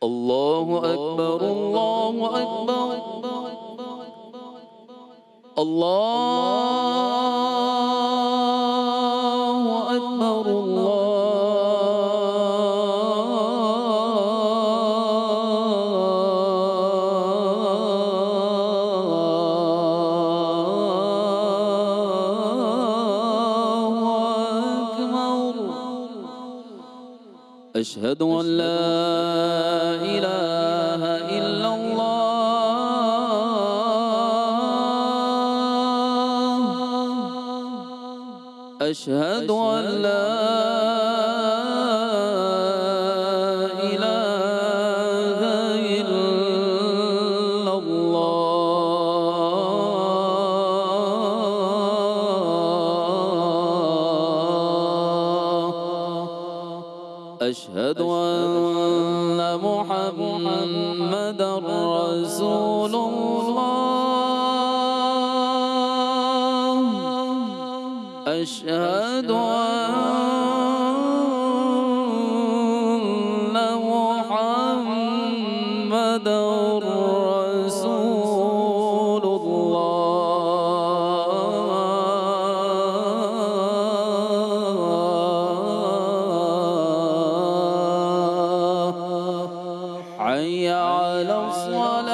الله أكبر الله أكبر الله أكبر أشهد أن لا إله إلا الله أشهد أن لا إله إلا الله أشهد أن محمدًا رسول الله أشهد أن محمدًا رسول الله حي على الصلاة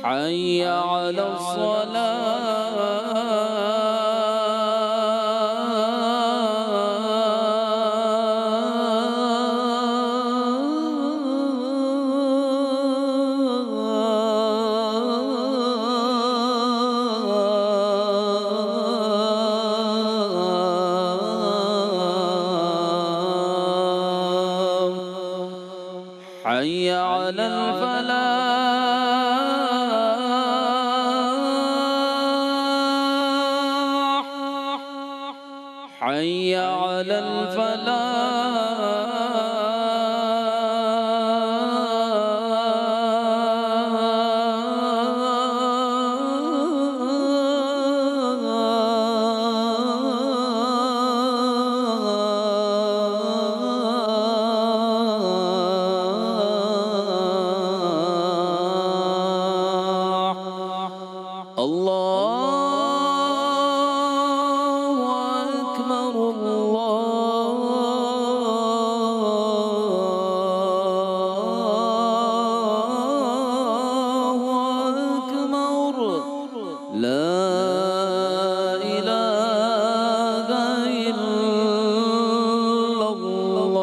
حي على الصلاة حي على الفلاح حي على الفلاح الله أكبر الله أكبر لا إله إلا الله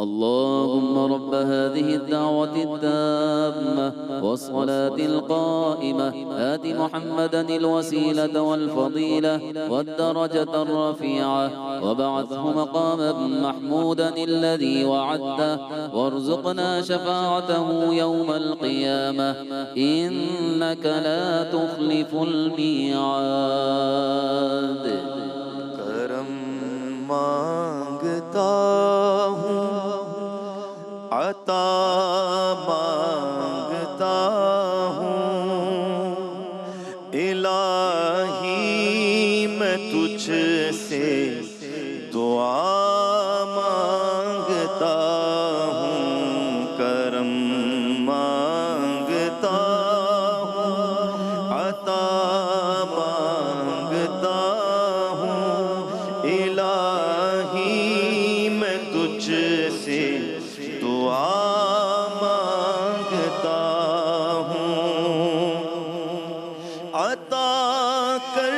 اللهم رب هذه الدعوة التامة والصلاة القائمة آت محمدا الوسيلة والفضيلة والدرجة الرفيعة وابعثه مقاما محمودا الذي وعدته وارزقنا شفاعته يوم القيامة إنك لا تخلف الميعاد کرم مانگتا ہوں عطا مانگتا ہوں الہی میں تجھ سے دعا مانگتا ہوں کرم مانگتا ہوں عطا مانگتا ہوں الہی میں تجھ سے دعا مانگتا ہوں عطا کر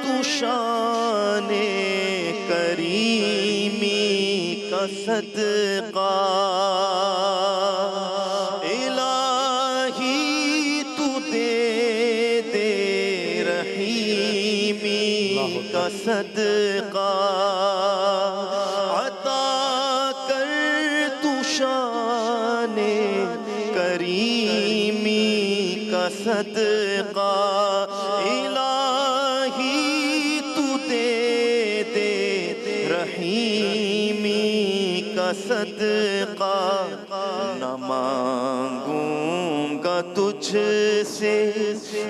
تو شان کریمی کا صدقہ الہی تو دے دے رحیمی کا صدقہ عطا کر تو شان کریمی کا صدقہ الہی تو دے دے رحیمی کا صدقہ نہ مانگوں تجھ سے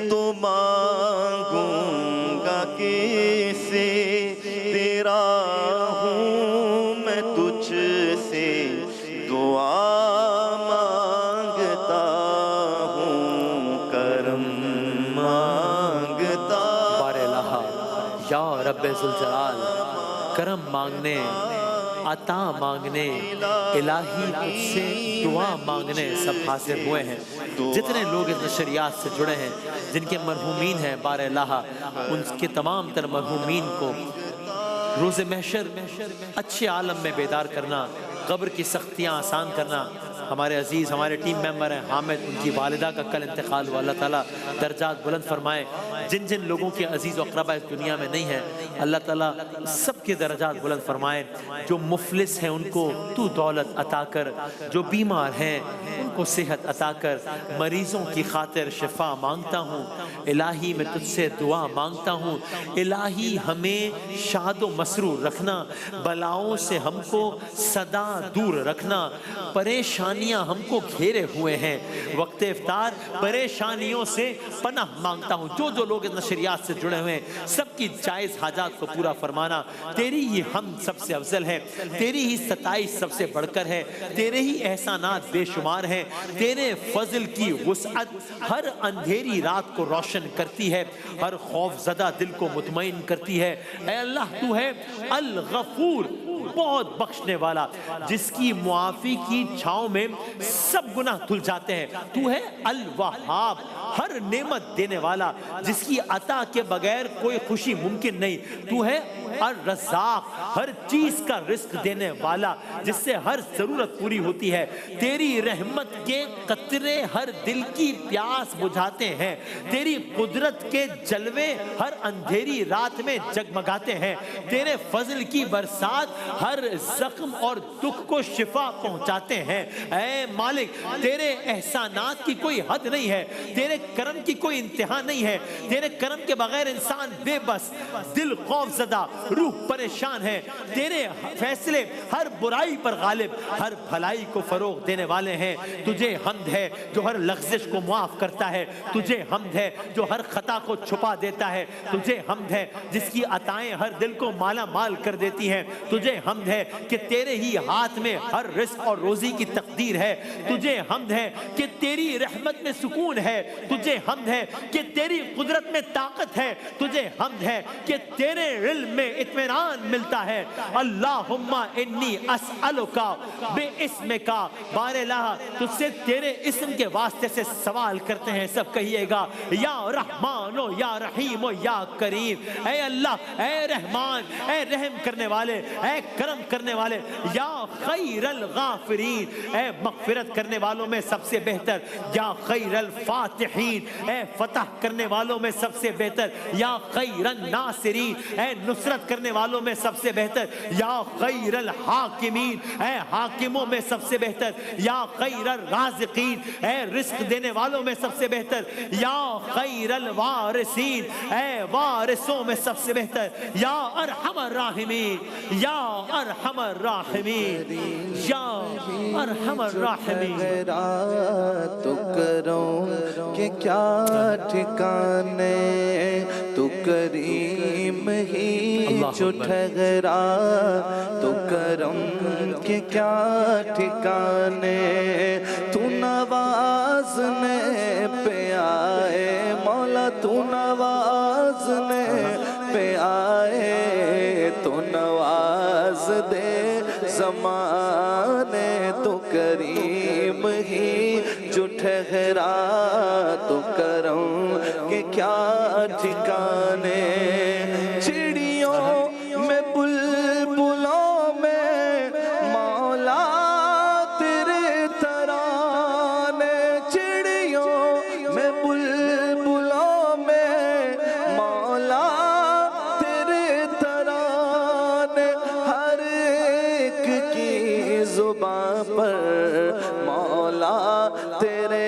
تو مانگوں گا کیسے، تیرا ہوں میں تجھ سے دعا مانگتا ہوں، کرم مانگتا۔ بار الہ یا رب ذوالجلال، کرم مانگنے، عطا مانگنے، الہی تجھ سے دعا مانگنے سب حاضر ہوئے ہیں۔ جتنے لوگ اس نشریات سے جڑے ہیں، جن کے مرحومین ہیں بار الہ، ان کے تمام تر مرحومین کو روز محشر اچھے عالم میں بیدار کرنا، قبر کی سختیاں آسان کرنا۔ ہمارے عزیز ہمارے ٹیم ممبر ہیں حامد، ان کی والدہ کا کل انتقال ہوا، اللہ تعالیٰ درجات بلند فرمائے۔ جن جن لوگوں کے عزیز و اقربا اس دنیا میں نہیں ہیں، اللہ تعالیٰ سب کے درجات بلند فرمائے۔ جو مفلس ہیں ان کو تو دولت عطا کر، جو بیمار ہیں ان کو صحت عطا کر، مریضوں کی خاطر شفا مانگتا ہوں۔ الہی میں تجھ سے دعا مانگتا ہوں، الہی ہمیں شاد و مسرور رکھنا، بلاؤں سے ہم کو صدا دور رکھنا۔ پریشانیاں ہم کو گھیرے ہوئے ہیں، وقت افطار پریشانیوں سے پناہ مانگتا ہوں۔ جو جو لوگ اس نشریات سے جڑے ہوئے ہیں سب کی جائز حاجات کو پورا فرمانا۔ تیری ہی حمد سب سے افضل ہے، تیری ہی ستائش سب سے بڑھ کر ہے، تیرے ہی احسانات بے شمار ہیں۔ تیرے فضل کی وسعت ہر اندھیری رات کو روشن کرتی ہے، ہر خوف زدہ دل کو مطمئن کرتی ہے۔ اے اللہ تو ہے الغفور، بہت بخشنے والا، جس کی معافی کی چھاؤں میں سب گناہ دھل جاتے ہیں۔ تو ہے الوہاب، ہر نعمت دینے والا، جس کی عطا کے بغیر کوئی خوشی ممکن نہیں۔ تو ہے الرزاق، ہر چیز کا رزق دینے والا، جس سے ہر ضرورت پوری ہوتی ہے۔ تیری رحمت کے قطرے ہر دل کی پیاس بجھاتے ہیں، تیری قدرت کے جلوے ہر اندھیری رات میں جگمگاتے ہیں۔ تیرے فضل کی برسات ہر زخم اور دکھ کو شفا پہنچاتے ہیں۔ اے مالک، تیرے احسانات کی کوئی حد نہیں ہے، تیرے کرم کی کوئی انتہا نہیں ہے۔ تیرے کرم کے بغیر انسان بے بس، دل خوف زدہ، روح پریشان ہے۔ تیرے فیصلے ہر برائی پر غالب، ہر بھلائی کو فروغ دینے والے ہیں۔ تجھے حمد ہے جو ہر لغزش کو معاف کرتا ہے، تجھے حمد ہے جو ہر خطا کو چھپا دیتا ہے، تجھے حمد ہے جس کی عطائیں ہر دل کو مالا مال کر دیتی ہیں، تجھے حمد ہے کہ تیرے ہی ہاتھ میں ہر رزق اور روزی کی تقدیر ہے، تجھے حمد ہے کہ تیری رحمت میں سکون ہے، تجھے حمد ہے کہ تیری قدرت میں طاقت ہے، تجھے حمد ہے کہ تیرے علم میں اطمینان ملتا ہے۔ اللہم انی اسألکا باسمکا، بار الہ تجھ سے تیرے اسم کے واسطے سے سوال کرتے ہیں، سب کہیے گا یا رحمان و یا رحیم و یا کریم۔ اے اللہ، اے رحمان، اے رحم کرنے والے، اے کرم کرنے والے، یا خیر الغافرین، اے مغفرت کرنے والوں میں سب سے بہتر، یا خیر الفاتحین، اے فتح کرنے والوں میں سب سے بہتر، یا خیر الناصرین، اے نصرت کرنے والوں میں سب سے بہتر، یا خیر الحاکمین، اے حاکموں میں سب سے بہتر، یا خیر الرازقین، اے رزق دینے والوں میں سب سے بہتر، یا خیر الوارثین، اے وارثوں میں سب سے بہتر، یا ارحم الراحمین، یا ارحم الراحمین، یا ارحم الراحمین۔ تو کروں کہ کیا ٹھکانے، تو کریم ہی جو ٹھہرا، تو کرم کے کیا ٹھکانے، تو نوازنے پہ آئے مولا، تو نوازنے پہ آئے، تو نواز دے زمانے، تو کریم ہی جو ٹھہرا، تو کرم کے کیا ٹھکانے۔ چڑیوں میں بلبلوں میں مولا تیرے ترانے، چڑیوں میں بلبلوں میں مولا تیرے ترانے، ہر ایک کی زباں پر مولا تیرے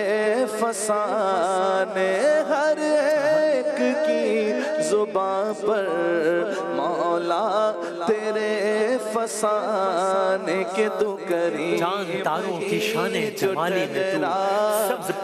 فسانے، ہر ایک کی زباں پر مولا تیرے فسانے، کے تو کریم چاند تاروں کی شان جمالی میں تو، سبز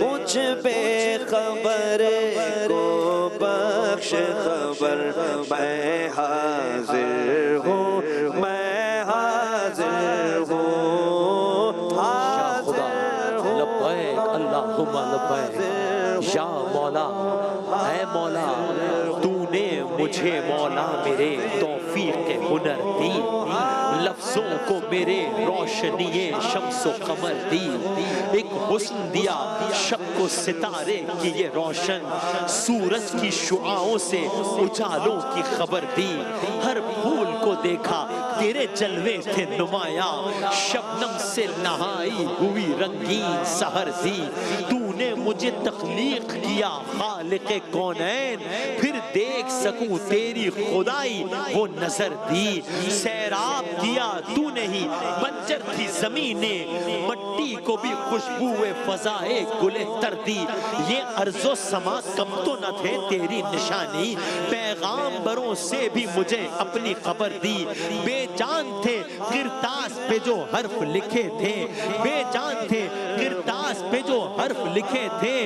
مجھ بے خبر کو بخش خبر میں حاضر ہوں میں حاضر ہوں لبیک اللہم لبیک یا مولا اے مولا تو نے مجھے مولا میرے توفیق ہنر دی لفظوں کو میرے روشنی شمس و قمر دی ایک حسن دیا شب و ستارے کی یہ روشن سورج کی شعاعوں سے اجالوں کی خبر دی ہر پھول کو دیکھا تیرے جلوے تھے نمایاں شبنم سے نہائی ہوئی رنگین سحر دی تو نے مجھے تخلیق کیا خالق کونین پھر دیکھ سکوں تیری خدائی وہ نظر دی سیراب کیا تو نے ہی بنجر تھی زمینیں مٹی کو بھی خوشبوئے فضائے گلے تر دی یہ ارض و سما کم تو نہ تھے تیری نشانی پیغامبروں سے بھی مجھے اپنی خبر دی بے جان تھے کرتاس پہ جو حرف لکھے تھے بے جان تھے کرتاس پہ جو حرف لکھے تھے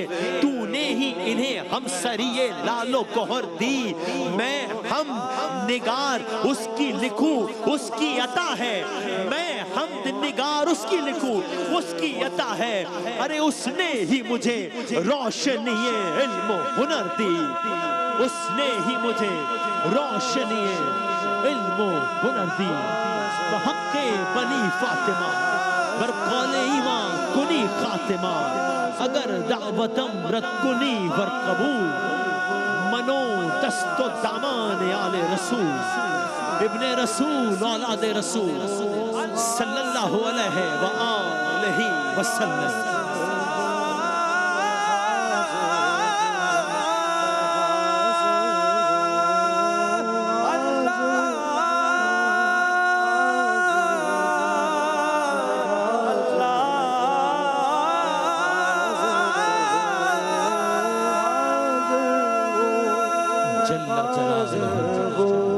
تو نے ہی انہیں ہم سریے لال و گوہر دی میں ہم نگار اس کی لکھوں اس کی عطا ہے میں حمد نگار اس کی لکھوں اس کی عطا ہے ارے اس نے ہی مجھے روشنی علم و ہنر دی اس نے ہی مجھے روشنی علم و ہنر دی بحق بنی فاطمہ بر قول ایمان کنی خاتمہ اگر دعوتم رد کنی ور قبول منو دست و دامان آل رسول ابن رسول اولاد رسول صلی اللہ علیہ وآلہ وسلم جل جلالہ